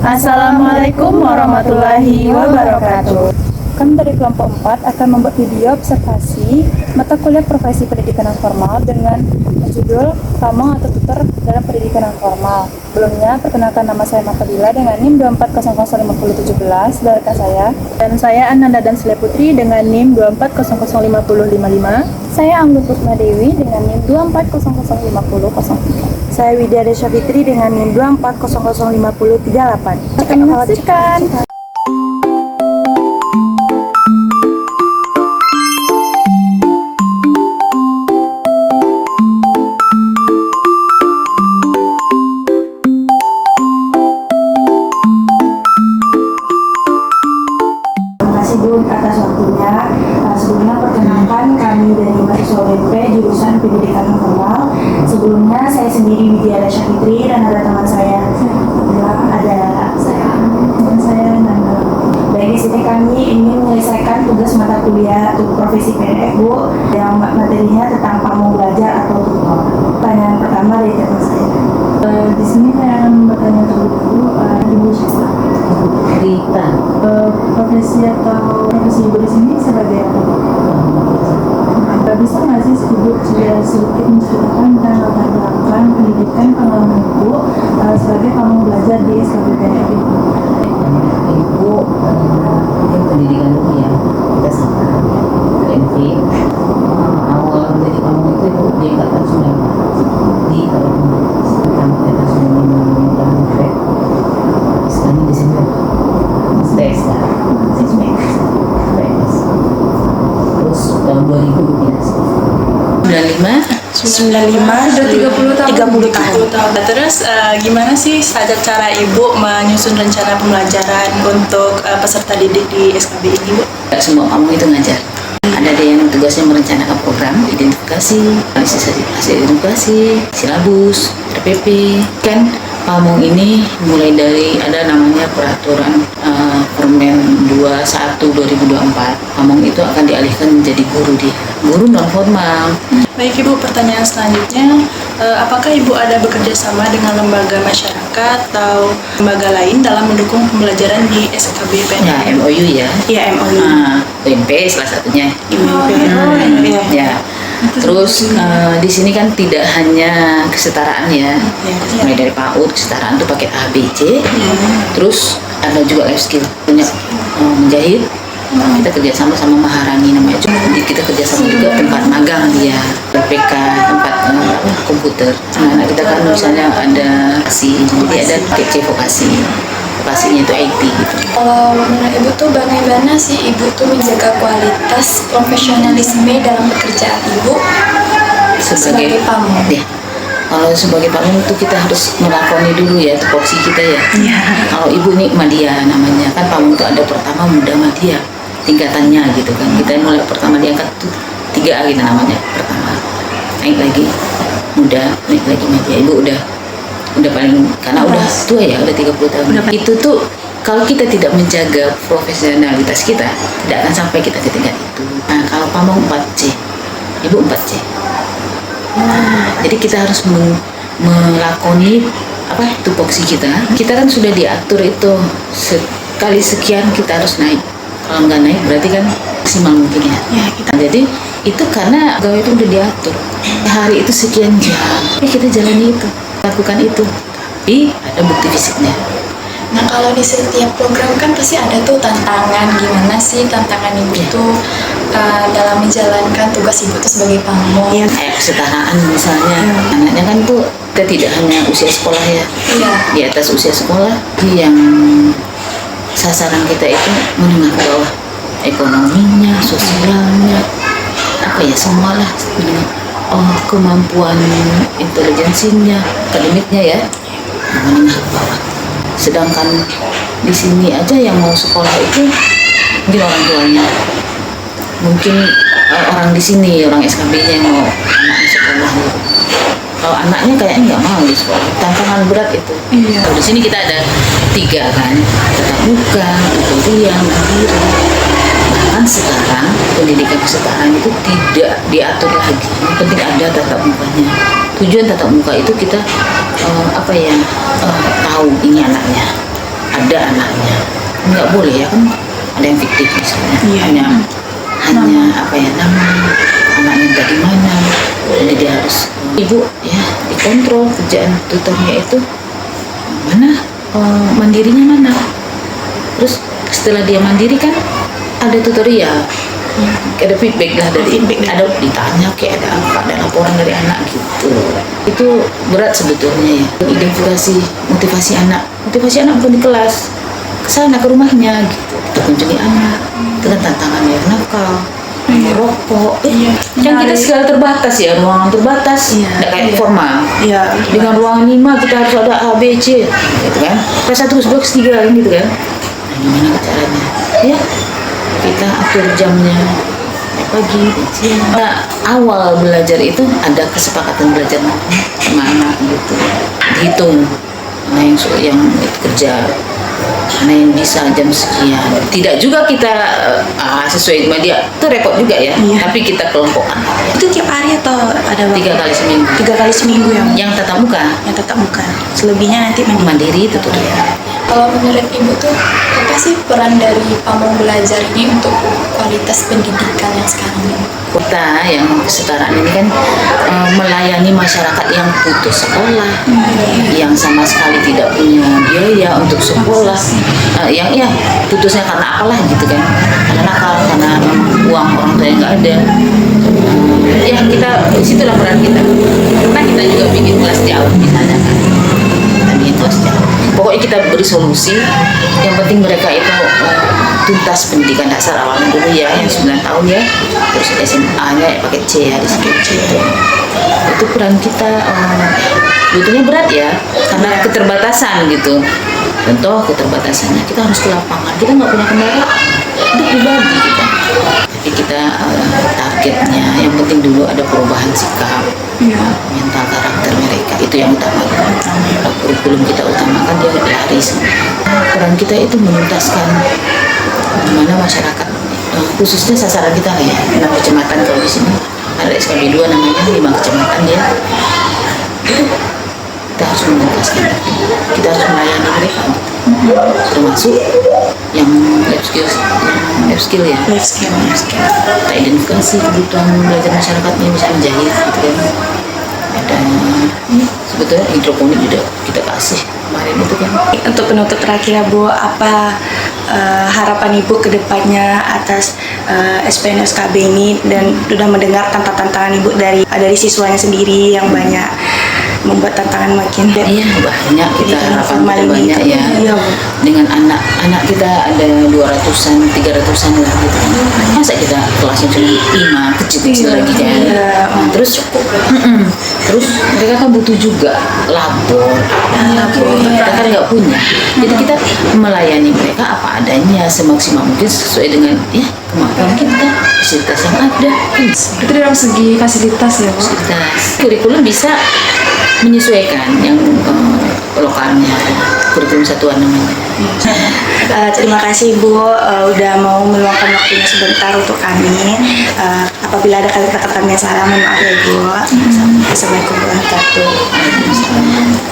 Assalamualaikum warahmatullahi wabarakatuh. Kami dari kelompok 4 akan membuat video observasi mata kuliah profesi pendidikan non formal dengan judul Pamong atau Tutor dalam Pendidikan non formal. Sebelumnya, perkenalkan nama saya Marfadila dengan NIM 240055017 dari rekan saya. Dan saya Ananda dan Sule Putri dengan NIM 240055055. Saya Anggun Pusma Dewi dengan NIM 240055003. Saya Widya Desya Fitri dengan NIM 240055038. Kita menyaksikan. Atas waktunya. Sebelumnya perkenalkan kami dari mahasiswa UNP jurusan pendidikan non formal. Sebelumnya saya sendiri Widya Desya Fitri dan ada teman saya. Ada saya Nanda. Baik, di sini kami ingin menyelesaikan tugas mata kuliah untuk profesi PNS Bu yang materinya tentang pamong belajar atau tutor. Pertanyaan pertama dari teman saya. Di sini saya akan bertanya terlebih dahulu, Ibu siapa? Rita. Profesi Ibu di sini sebagai apa? Bisa nggak sih Ibu sedikit menceritakan tentang latar belakang pendidikan pengalaman Ibu sebagai pamong belajar di SKBPNF Ibu? Ibu mungkin pendidikan dulu ya, kita sama PNV. Awal menjadi pamong itu Ibu di angkatan 19 di tahun angkatan 19 dan Fed. Sekarang di sini tes terus tahun 2000 pindah 95 udah 30 tahun. Terus gimana sih cara Ibu menyusun rencana pembelajaran untuk peserta didik di SKB ini, Bu? Gak semua pamong itu ngajar. Ada yang tugasnya merencanakan program, identifikasi, hasil edukasi, silabus, RPP. Kan pamong ini mulai dari ada namanya peraturan Permen 21 2024. Pamong itu akan dialihkan menjadi guru non formal. Baik Ibu, pertanyaan selanjutnya, apakah Ibu ada bekerja sama dengan lembaga masyarakat atau lembaga lain dalam mendukung pembelajaran di SKB PNF? Ya, MOU ya. Iya, MOU. UNP salah satunya. Ya. Terus di sini kan tidak hanya kesetaraan ya, mulai dari PAUD kesetaraan tuh pakai A, B, C. Terus ada juga life skill, punya menjahit. Kita kerjasama sama Maharani namanya. Jadi kita kerjasama juga tempat magang dia, PPK, tempat komputer. Anak-anak kita kan misalnya ada jadi ada kece vokasinya itu IT gitu. Kalau menurut Ibu tuh bagaimana sih Ibu tuh menjaga kualitas profesionalisme dalam pekerjaan Ibu sebagai pamong? Ya. Kalau sebagai pamong itu kita harus melakoni dulu ya tupoksi kita ya. Kalau Ibu nih Madia namanya, kan pamong itu ada pertama muda Madia tingkatannya gitu kan. Kita mulai pertama diangkat tuh 3A gitu namanya pertama. Naik lagi muda, naik lagi Madia. Ibu udah paling karena udah tua ya, udah 30 tahun. Itu tuh kalau kita tidak menjaga profesionalitas kita, tidak akan sampai kita ke tingkat itu. Nah, kalau pamong 4C, Ibu 4C. Jadi kita harus melakoni tupoksi kita. Kita kan sudah diatur itu sekali sekian kita harus naik. Kalau nggak naik berarti kan maksimal mungkin ya. Jadi itu karena pegawai itu udah diatur. Hari itu sekian jam, kita jalani itu, lakukan itu. Tapi ada bukti fisiknya. Nah, kalau di setiap program kan pasti ada tuh tantangan. Gimana sih tantangan Ibu tuh dalam menjalankan tugas Ibu tuh sebagai pamong? Kayak kesetaraan misalnya. Anaknya kan tuh kita tidak hanya usia sekolah ya. Di atas usia sekolah yang sasaran kita itu menengah ke bawah, ekonominya, sosialnya, semualah, kemampuan intelijensinya, akademiknya ya, menengah ke bawah. Sedangkan di sini aja yang mau sekolah itu mungkin orang tuanya, mungkin orang di sini, orang SKB-nya yang mau anaknya sekolah gitu. Kalau anaknya kayaknya nggak mau di sekolah, tantangan berat itu. Kalau di sini kita ada 3 kan, tatap muka, tutorial, mandiri. Bahkan sekarang pendidikan kesetaraan itu tidak diatur lagi. Yang penting ada tatap mukanya. Tujuan tatap muka itu kita tahu ini anaknya. ada anaknya. Nggak boleh ya kan, ada yang fiktif misalnya. Hanya apa ya, nama anaknya dari mana. Jadi dia harus ibu ya dikontrol kerjaan tutornya itu mana, mandirinya mana. Terus setelah dia mandiri kan ada tutorial, ada feedback lah dari ada ditanya kayak ada apa, ada laporan dari anak gitu. Itu berat sebetulnya ya, identifikasi motivasi anak bukan di kelas, ke sana ke rumahnya gitu, kita kunjungi anak dengan tantangan yang nakal, merokok. Kan kita segala terbatas ya, ruangan terbatas, nggak kayak formal. Dengan ruangan 5 kita harus ada A, B, C, gitu kan. Kelas 1, kelas 2, kelas 3 kan gitu kan. Nah, gimana caranya? Ya, kita atur jamnya pagi dan siang. Nah, awal belajar itu ada kesepakatan belajar sama anak gitu, dihitung mana yang kerja, mana yang bisa jam sekian. Tidak juga kita sesuai sama dia, itu repot juga ya. Tapi kita kelompokkan. Itu tiap hari atau ada 3 kali seminggu. 3 kali seminggu Yang tatap muka. yang tetap muka. Selebihnya nanti Mandiri itu tuh dia. Kalau menurut Ibu tuh apa sih peran dari pamong belajar ini untuk kualitas pendidikan yang sekarang ini? Kota yang kesetaraan ini kan melayani masyarakat yang putus sekolah, yang sama sekali tidak punya biaya untuk sekolah, yang ya putusnya karena apalah gitu kan, karena nakal, karena uang orang tua yang nggak ada. Ya kita situlah peran kita, karena kita juga bikin kelas jauh di sana kan, kita bikin kelas jauh. Pokoknya kita beri solusi, yang penting mereka itu tuntas pendidikan dasar awalnya dulu ya, yang 9 tahun ya, terus SMA-nya pakai C ya, di situ gitu. Itu peran kita sebetulnya berat ya, karena keterbatasan gitu. Contoh keterbatasannya, kita harus ke lapangan, kita nggak punya kendaraan, itu pribadi kita. Tapi kita targetnya, yang penting dulu ada perubahan sikap, mental karakter mereka, itu yang utama. Kurikulum kita utamakan dia laris. Peran kita itu menuntaskan mana masyarakat, khususnya sasaran kita ya, 6 kecamatan kalau di sini ada SKB 2 namanya, 5 kecamatan dia. Itu kita harus menuntaskan, kita harus melayani mereka, termasuk yang life skill ya. Kita identifikasi kebutuhan belajar masyarakatnya, misalnya menjahit gitu kan. Ada sebetulnya hidroponik juga kita kasih kemarin itu kan. Untuk penutup terakhir Bu, apa harapan Ibu ke depannya atas SPN SKB ini, dan sudah mendengar tantangan Ibu dari siswanya sendiri yang banyak membuat tantangan makin Iya banyak, kita harapan kita banyak ya. Iya, Bu. Dengan anak kita ada 200-an, 300-an lah gitu. Masa kita kelasnya cuma 5 kecil-kecil lagi kan. Terus terus mereka kan butuh juga labor. Kita kan nggak punya. Jadi kita melayani mereka apa adanya, semaksimal mungkin sesuai dengan ya kemampuan kita, fasilitas yang ada. Itu dalam segi fasilitas ya, Bu. Fasilitas. Kurikulum bisa menyesuaikan yang lokalnya, kurikulum satuan namanya. Terima kasih Bu, udah mau meluangkan waktunya sebentar untuk kami. Apabila ada kata-kata kami yang salah, mohon maaf ya Bu. Assalamualaikum warahmatullahi wabarakatuh.